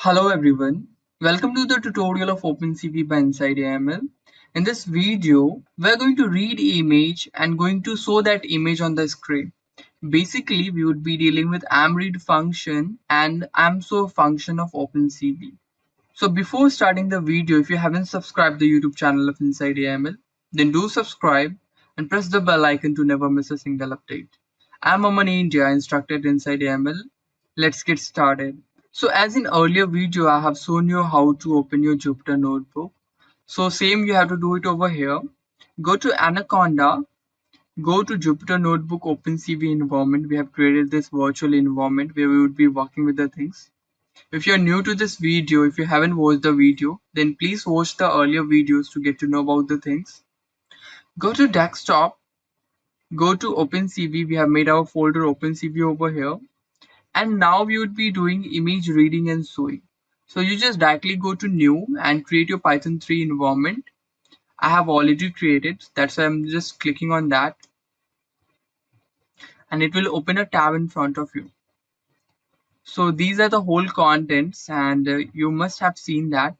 Hello everyone, welcome to the tutorial of OpenCV by Inside AML. In this video, we're going to read image and going to show that image on the screen. Basically, we would be dealing with AMRead function and AMSO function of OpenCV. So before starting the video, if you haven't subscribed the YouTube channel of Inside AML, then do subscribe and press the bell icon to never miss a single update. I'm Aman India, instructor at Inside AML. Let's get started. So as in earlier video, I have shown you how to open your Jupyter notebook. So same you have to do it over here. Go to Anaconda, go to Jupyter Notebook OpenCV environment. We have created this virtual environment where we would be working with the things. If you're new to this video, if you haven't watched the video, then please watch the earlier videos to get to know about the things. Go to desktop, go to OpenCV. We have made our folder OpenCV over here. And now we would be doing image reading and showing. So you just directly go to new and create your Python 3 environment. I have already created, that's why I'm just clicking on that. And it will open a tab in front of you. So these are the whole contents and you must have seen that.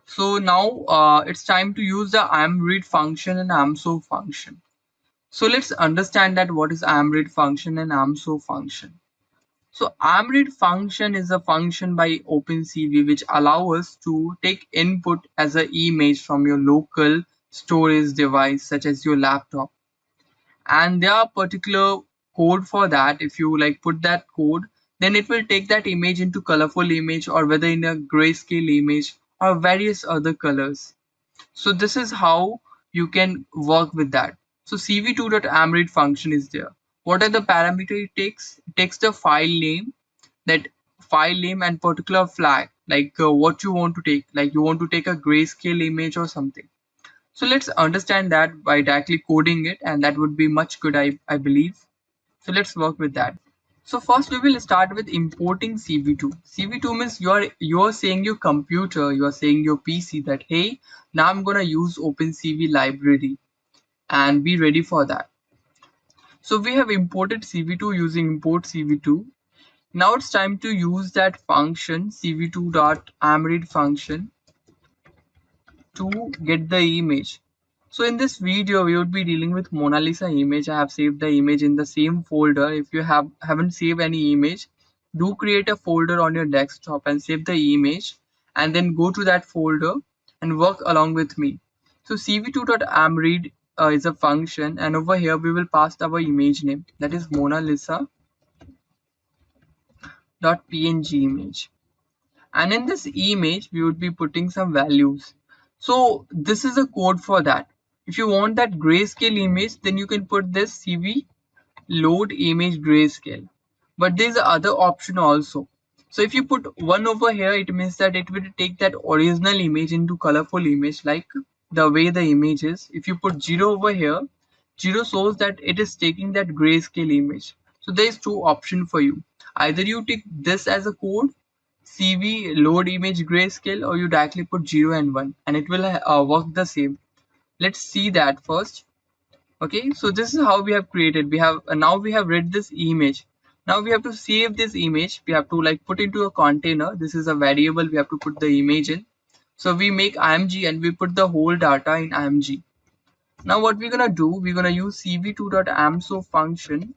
So now it's time to use the IamRead function and AMSO function. So let's understand that what is IamRead function and AMSO function. So IamRead function is a function by OpenCV which allows us to take input as an image from your local storage device such as your laptop. And there are particular code for that. If you like put that code, then it will take that image into colorful image or whether in a grayscale image or various other colors. So this is how you can work with that. So cv2.amread function is there. What are the parameters it takes? It takes the file name, that file name and particular flag, like what you want to take, like you want to take a grayscale image or something. So let's understand that by directly coding it, and that would be much good, I believe. So let's work with that. So first we will start with importing CV2. CV2 means you're saying your computer, you're saying your PC that hey, now I'm gonna use OpenCV library and be ready for that. So we have imported CV2 using import CV2. Now it's time to use that function cv2.amread function to get the image. So in this video, we would be dealing with Mona Lisa image. I have saved the image in the same folder. If you haven't saved any image, do create a folder on your desktop and save the image and then go to that folder and work along with me. So cv2.amread is a function, and over here we will pass our image name, that is Mona Lisa.png image. And in this image we would be putting some values. So this is a code for that. If you want that grayscale image, then you can put this cv load image grayscale, but there's other option also. So if you put 1 over here, it means that it will take that original image into colorful image like the way the image is. If you put 0 over here, 0 shows that it is taking that grayscale image. So there is two options for you. Either you take this as a code cv load image grayscale, or you directly put 0 and 1 and it will work the same. Let's see that first. Okay, so this is how we have created. We have now we have read this image. Now we have to save this image. We have to like put into a container. This is a variable we have to put the image in. So we make img and we put the whole data in img. Now what we're gonna do, we're gonna use cv2.amso function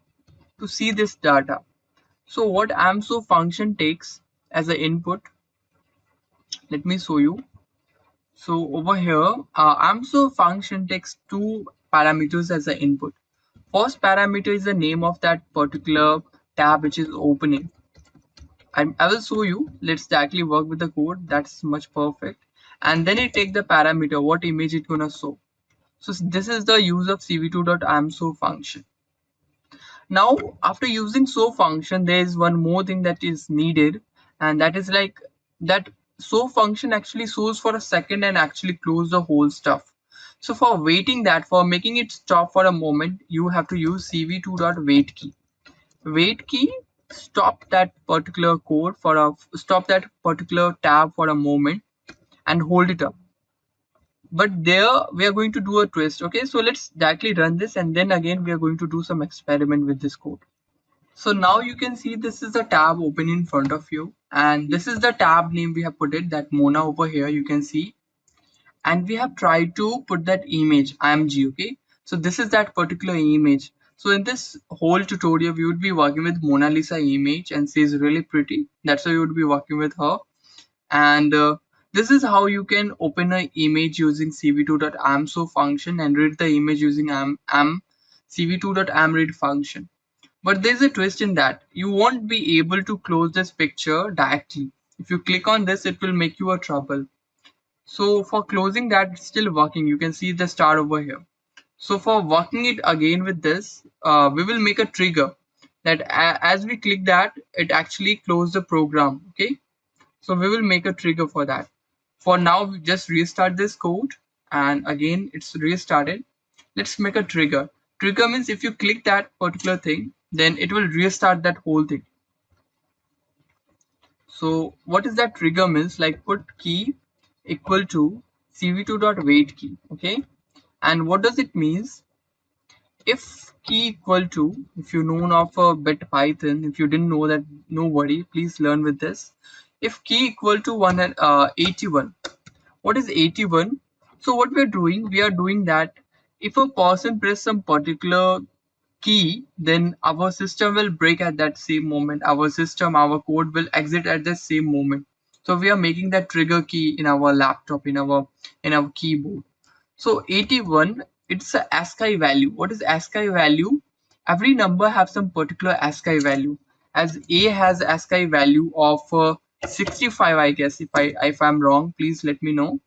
to see this data. So what amso function takes as an input, let me show you. So over here, AMSO function takes two parameters as an input. First parameter is the name of that particular tab which is opening. I will show you. Let's directly work with the code. That's much perfect. And then it take the parameter, what image it's gonna show. So this is the use of cv2.amso function. Now after using show function, there is one more thing that is needed, and that is like that show function actually shows for a second and actually close the whole stuff. So for waiting that, for making it stop for a moment, you have to use cv2.wait key. Wait key stop that particular code for a stop that particular tab for a moment and hold it up. But there we are going to do a twist. Okay, so let's directly run this and then again we are going to do some experiment with this code. So now you can see this is a tab open in front of you, and this is the tab name we have put it, that Mona over here you can see, and we have tried to put that image img. Okay, so this is that particular image. So in this whole tutorial we would be working with Mona Lisa image, and she is really pretty, that's why we would be working with her. And this is how you can open an image using cv2.amso function and read the image using cv2.amread function. But there's a twist in that you won't be able to close this picture directly. If you click on this, it will make you a trouble. So for closing that, it's still working. You can see the star over here. So for working it again with this, we will make a trigger that as we click that, it actually close the program. Okay. So we will make a trigger for that. For now, we just restart this code, and again it's restarted. Let's make a trigger. Trigger means if you click that particular thing, then it will restart that whole thing. So what is that trigger means? Like put key equal to cv2.wait key. Okay. And what does it means? If key equal to, if you know of a bit Python, if you didn't know that, no worry, please learn with this. If key equal to 81, what is 81? So what we are doing that if a person press some particular key, then our system will break at that same moment. Our code will exit at the same moment. So we are making that trigger key in our laptop, in our keyboard. So 81, it's a ASCII value. What is ASCII value? Every number have some particular ASCII value. As A has ASCII value of 65, I guess. If I'm wrong, please let me know.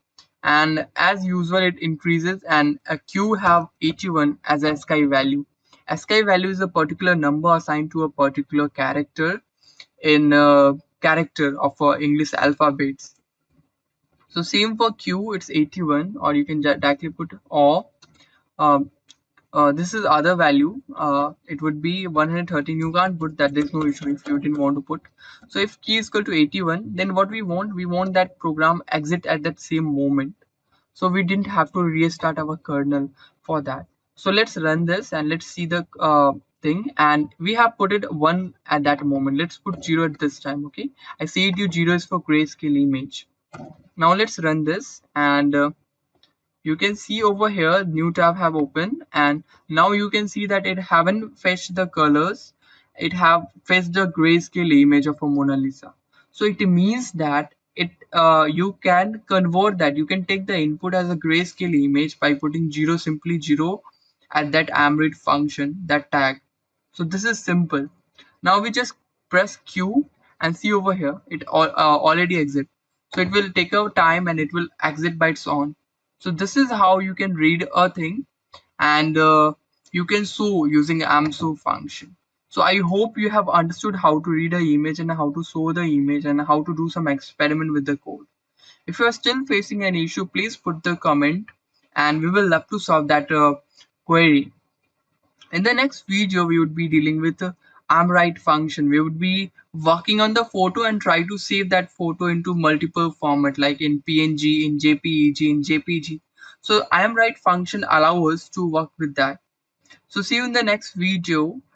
And as usual, it increases, and a Q have 81 as ASCII value. ASCII value is a particular number assigned to a particular character in character of English alphabets. So same for Q, it's 81, or you can directly put or um, this is other value. It would be 113. You can't put that. There's no issue if you didn't want to put. So if key is equal to 81, then what we want that program exit at that same moment. So we didn't have to restart our kernel for that. So let's run this and let's see the thing. And we have put it 1 at that moment. Let's put 0 at this time. Okay. I see it. 0 is for grayscale image. Now let's run this, and you can see over here new tab have opened, and now you can see that it haven't fetched the colors, it have fetched the grayscale image of a Mona Lisa. So it means that it you can convert that, you can take the input as a grayscale image by putting 0, simply 0 at that amread function, that tag. So this is simple. Now we just press Q and see over here it already exit. So it will take a time and it will exit by its own. So this is how you can read a thing, and you can show using AMSO function. So I hope you have understood how to read an image and how to show the image and how to do some experiment with the code. If you are still facing an issue, please put the comment and we will love to solve that query. In the next video, we would be dealing with the AmWrite function. We would be working on the photo and try to save that photo into multiple format, like in PNG, in JPEG, in JPG. So AmWrite function allows us to work with that. So see you in the next video.